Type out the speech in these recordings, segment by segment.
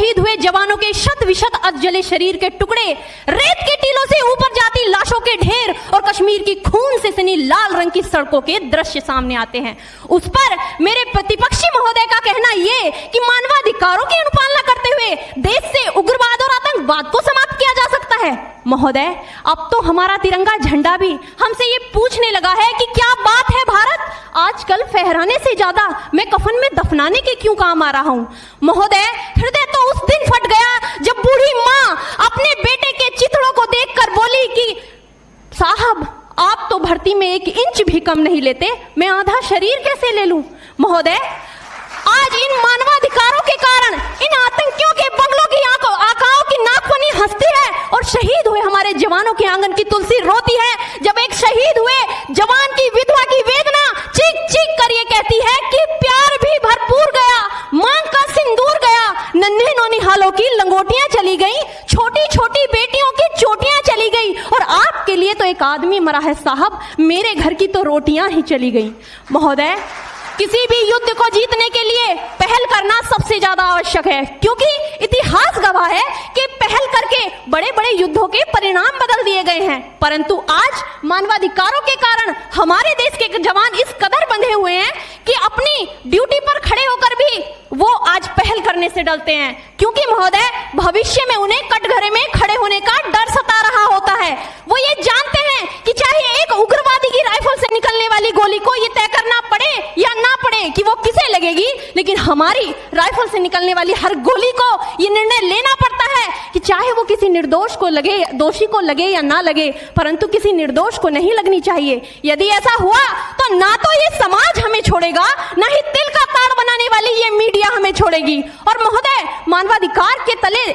शहीद हुए जवानों के शत विशत अधजले शरीर के टुकड़े, रेत के टीलों से ऊपर जाती लाशों के ढेर और कश्मीर की खून से सनी लाल रंग की सड़कों के दृश्य सामने आते हैं। उस पर मेरे प्रतिपक्षी महोदय का कहना ये कि मानवाधिकारों की अनुपालना करते हुए देश से उग्रवाद और आतंकवाद को समाप्त किया जा सकता है। महोदय, अब तो हमारा तिरंगा झंडा भी हमसे ये पूछने लगा है कि क्या बात है भारत, आजकल फहराने से ज्यादा मैं कफन में दफनाने के क्यों काम आ रहा हूं। महोदय, हृदय तो उस दिन फट गया जब बूढ़ी मां अपने बेटे के चिथड़ों को देखकर बोली कि साहब, आप तो भर्ती में 1 इंच भी कम नहीं लेते, मैं आधा शरीर कैसे ले लूं। महोदय, आज इन मानवाधिकारों के कारण इन आतंकियों के बंगलों की आकाओं की नाकफनी हंसती है और शहीद हुए हमारे जवानों के आंगन की तुलसी रोती है। जब एक शहीद हुए जवान की विधवा की वेदना चीख चीख कर ये कहती है कि प्यार भी भरपूर गया, मांग का सिंदूर गया, नन्हे नौनिहालों की लंगोटियां चली गई, छोटी छोटी बेटियों की चोटियां चली गई और आपके लिए तो एक आदमी मरा है साहब, मेरे घर की तो रोटियां ही चली गई। महोदय, किसी भी युद्ध को जीतने के लिए पहल करना सबसे ज्यादा आवश्यक है, क्योंकि इतिहास गवाह है कि पहल करके बड़े बड़े युद्धों के परिणाम बदल दिए गए हैं। परंतु आज मानवाधिकारों के कारण हमारे देश के जवान इस कदर बंधे हुए हैं कि अपनी ड्यूटी पर खड़े होकर भी वो आज पहल करने से डरते हैं, क्योंकि महोदय भविष्य में उन्हें कटघरे में खड़े होने का डर सता रहा होता है। वो ये जानते हैं कि चाहे एक उग्रवादी की राइफल से निकलने वाली गोली को ये तय करना पड़े या ना पड़े कि वो किसे लगेगी, लेकिन हमारी राइफल से निकलने वाली हर गोली को ये निर्णय लेना पड़ता है कि चाहे वो किसी निर्दोष को लगे, दोषी को लगे या ना लगे, परंतु किसी निर्दोष को नहीं लगनी चाहिए। यदि ऐसा हुआ तो ना तो ये समाज हमें छोड़ेगा, ना ही तिल का ताड़ बनाने वाली ये मीडिया हमें छोड़ेगी। और महोदय, मानवाधिकार के तले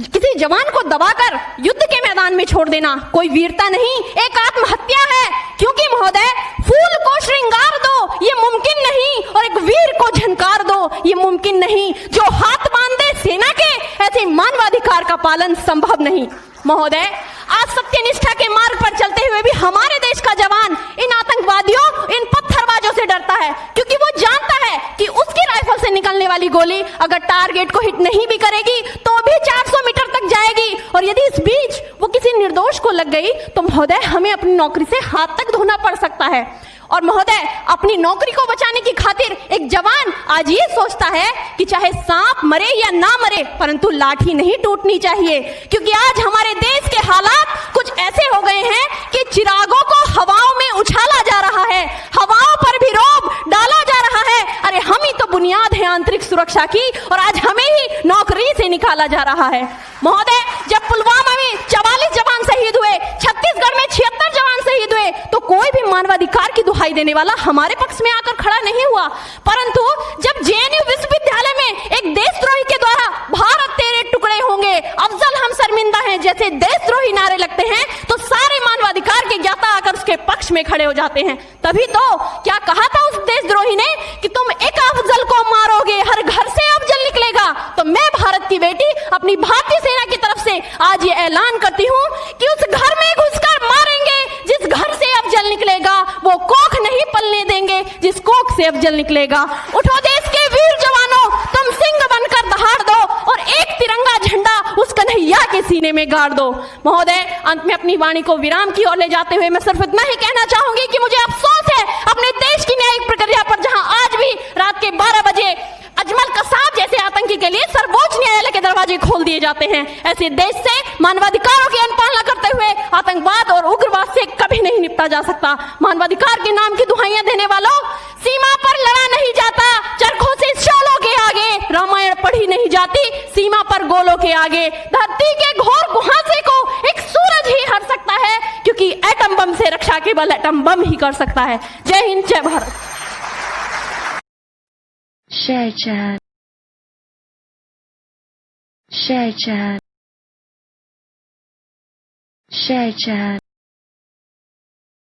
किसी जवान को दबाकर युद्ध के मैदान में छोड़ देना कोई वीरता नहीं, एक आत्महत्या है। क्योंकि महोदय, फूल को श्रृंगार दो ये मुमकिन नहीं और एक वीर को झनकार दो ये मुमकिन नहीं। जो हाथ बांध दे सेना के, ऐसे मानवाधिकार का पालन संभव नहीं। महोदय, आज सत्यनिष्ठा के मार्ग पर चलते हुए भी हमारे देश का जवान इन आतंकवादियों, इन पत्थरबाजों से डरता है, क्योंकि वो जानता है कि उसकी राइफल से निकलने वाली गोली अगर टारगेट को हिट नहीं भी करेगी तो भी 400 मीटर तक जाएगी, और यदि इस बीच वो किसी निर्दोष को लग गई तो महोदय हमें अपनी नौकरी से हाथ तक धोना पड़ सकता है। और महोदय, अपनी नौकरी को बचाने की खातिर एक जवान आज ये सोचता है कि चाहे सांप मरे या ना मरे, परंतु लाठी नहीं टूटनी चाहिए, क्योंकि आज हमारे देश के हालात कुछ ऐसे हो गए हैं कि चिरागों को हवाओं में उछाला जा रहा है, हवाओं पर भी रोब डाला जा रहा है। अरे हम ही तो बुनियाद है आंतरिक सुरक्षा की, और आज हमें ही नौकरी से निकाला जा रहा है। महोदय, जब पुलवामा में 44 जवान शहीद हुए, छत्तीसगढ़ में 76 जवान शहीद हुए, तो कोई भी मानवाधिकार की दुहाई देने वाला हमारे पक्ष में आकर खड़ा नहीं हुआ। परंतु जब जेएनयू विश्वविद्यालय में एक देशद्रोही के द्वारा भारत तेरे टुकड़े होंगे, अफजल हम शर्मिंदा हैं जैसे देशद्रोही नारे लगते हैं, तो सारे मानवाधिकार के ज्ञाता आकर उसके पक्ष में खड़े हो जाते हैं। तभी तो क्या कहा था उस देशद्रोही ने कि तुम एक अफजल को मारोगे, हर घर से अफजल निकलेगा। तो मैं भारत की बेटी अपनी भारतीय सेना की तरफ से आज ये ऐलान करती हूँ कि उस घर में घुसकर मारेंगे जिस घर से अफजल निकलेगा, वो कोख नहीं पलने देंगे जिस कोख से अफजल निकलेगा। उठो देश के वीर जवानों, तुम सिंह बनकर दहाड़ दो और एक तिरंगा झंडा उस कन्हैया के सीने में गाड़ दो। महोदय, अंत में अपनी वाणी को विराम की ओर ले जाते हुए मैं सिर्फ इतना ही कहना चाहूंगी कि मुझे अफसोस है अपने देश की न्यायिक प्रक्रिया पर, जहां आज भी रात के 12 बजे अजमल कसाब जैसे आतंकी के लिए सर्वोच्च न्यायालय के दरवाजे खोल दिए जाते हैं। ऐसे देश से मानवाधिकारों की अनुपालना करते हुए आतंकवाद और उग्रवाद से कभी नहीं निपटा जा सकता। मानवाधिकार के नाम की दुहाइयां देने वालों, सीमा पर लड़ा नहीं जाता, चरखों से शोलों के आगे रामायण पढ़ी नहीं जाती, सीमा पर गोलों के आगे धरती के घोर कुहासे को एक सूरज ही हर सकता है, क्योंकि एटम बम से रक्षा केवल एटम बम ही कर सकता है। जय हिंद, जय Bharat. Share chat. Share chat. Share chat.